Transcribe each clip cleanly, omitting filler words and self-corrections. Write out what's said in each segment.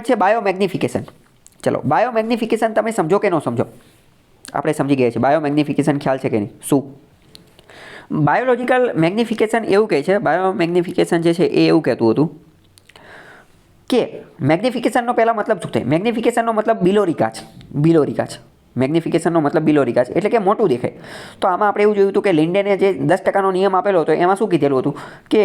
છે બાયોમેગ્નિફિકેશન. ચલો બાયોમેગ્નિફિકેશન તમે સમજો કે ન સમજો? આપણે સમજી ગયા છીએ બાયોમેગ્નિફિકેશન ખ્યાલ છે કે નહીં? શું બાયોલોજિકલ મેગ્નિફિકેશન એવું કહે છે, બાયોમેગ્નિફિકેશન જે છે એ એવું કહેતું હતું કે મેગ્નિફિકેશનનો પહેલાં મતલબ શું થાય? મેગ્નિફિકેશનનો મતલબ બિલોરી કાચ. બિલોરી કાચ મેગ્નિફિકેશનનો મતલબ બિલોરી કાચ એટલે કે મોટું દેખાય. તો આમાં આપણે એવું જોયું હતું કે લિન્ડેને જે 10% નિયમ આપેલો હતો એમાં શું કીધેલું હતું કે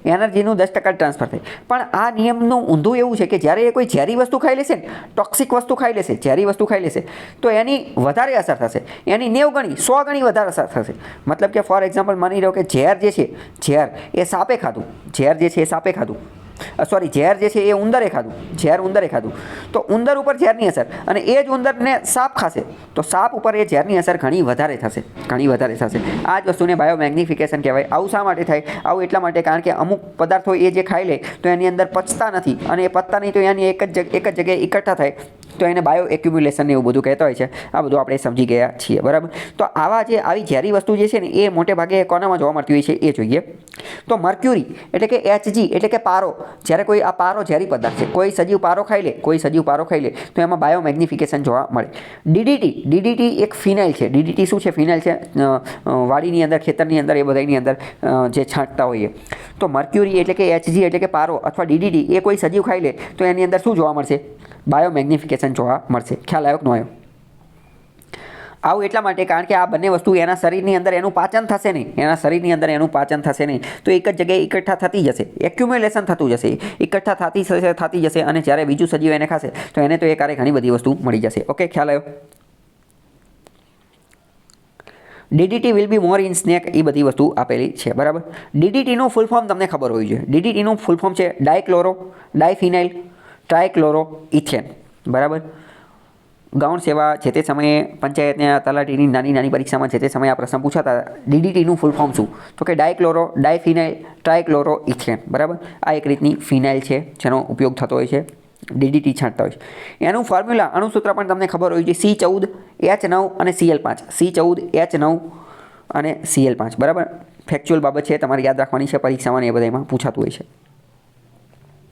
એનર્જીનું 10% ટ્રાન્સફર થાય. પણ આ નિયમનું ઊંધું એવું છે કે જ્યારે એ કોઈ ઝેરી વસ્તુ ખાઈ લેશે ને, ટોક્સિક વસ્તુ ખાઈ લેશે, ઝેરી વસ્તુ ખાઈ લેશે તો એની વધારે અસર થશે, એની 90 ગણી 100 ગણી વધારે અસર થશે. મતલબ કે ફોર એક્ઝામ્પલ માની લો કે ઝેર જે છે, ઝેર એ સાપે ખાધું, ઝેર જે છે એ સાપે ખાધું, સોરી ઝેર જે છે એ ઉંદરે ખાધું, ઝેર ઉંદરે ખાધું, તો ઉંદર ઉપર ઝેરની અસર અને એ જ ઉંદરને સાપ ખાશે તો સાપ ઉપર એ ઝેરની અસર ઘણી વધારે થશે, ઘણી વધારે થશે. આ જ વસ્તુને બાયોમેગ્નિફિકેશન કહેવાય. આવું શા માટે થાય? આવું એટલા માટે કારણ કે અમુક પદાર્થો એ જે ખાઈ લે તો એની અંદર પચતા નથી અને એ પચતા નહીં તો એની એક જ જગ્યાએ એકઠા થાય તો એને બાયો એક્યુમ્યુલેશન એવું બધું કહેતા હોય છે. આ બધું આપણે સમજી ગયા છીએ, બરાબર? તો આવી ઝેરી વસ્તુ જે છે ને એ મોટે ભાગે કોનામાં જોવા મળતી હોય છે એ જોઈએ. તો મર્ક્યુરી એટલે કે Hg એટલે કે પારો, જ્યારે કોઈ આ પારો ઝેરી પદાર્થ છે, કોઈ સજીવ પારો ખાઈ લે, કોઈ સજીવ પારો ખાઈ લે તો એમાં બાયોમેગ્નિફિકેશન જોવા મળે. ડીડીટી એક ફિનાઇલ છે. ડીડીટી શું છે? ફિનાઇલ છે. વાડીની અંદર, ખેતરની અંદર, એ બધાની અંદર જે છાંટતા હોઈએ. તો મર્ક્યુરી એટલે કે Hg એટલે કે પારો અથવા ડીડીટી એ કોઈ સજીવ ખાઈ લે તો એની અંદર શું જોવા મળશે? બાયોમેગ્નિફિકેશન જોવા મળશે. ખ્યાલ આવ્યો કે ન આવ્યો? આવું એટલા માટે કારણ કે આ બંને વસ્તુ એના શરીરની અંદર એનું પાચન થશે નહીં, એના શરીરની અંદર એનું પાચન થશે નહીં તો એક જ જગ્યાએ એકઠા થતી જશે, એક્યુમ્યુલેશન થતું જશે, એકઠા થતી જશે અને જ્યારે બીજું સજીવ એને ખાશે તો એને તો એ કારે ઘણી બધી વસ્તુ મળી જશે. ઓકે, ખ્યાલ આવ્યો? DDT will be more in snake, એ બધી વસ્તુ આપેલી છે, બરાબર? ડીડીટીનું ફૂલ ફોર્મ તમને ખબર હોવી જોઈએ. ડીડીટીનું ફૂલ ફોર્મ છે ડાયક્લોરો ડાયફિનાઇલ ટ્રાયક્લોરો ઇથેન, બરાબર? ગૌણ સેવા જે તે સમયે પંચાયતના તલાટીની નાની પરીક્ષામાં જે તે સમયે આ પ્રશ્ન પૂછાતા ડીડીટીનું ફૂલ ફોર્મ શું? તો કે ડાયક્લોરો ડાયફિનાઇલ ટ્રાયક્લોરો ઇથેન, બરાબર? આ એક રીતની ફિનાઇલ છે જેનો ઉપયોગ થતો હોય છે, ડીડીટી છાંટતા હોય છે. એનું ફોર્મ્યુલા અણુસૂત્ર પણ તમને ખબર હોય છે, C14H9 અને Cl5, C14H9 અને Cl5, બરાબર? ફેક્ચ્યુઅલ બાબત છે, તમારે યાદ રાખવાની છે, પરીક્ષામાં એ બધામાં પૂછાતું હોય છે.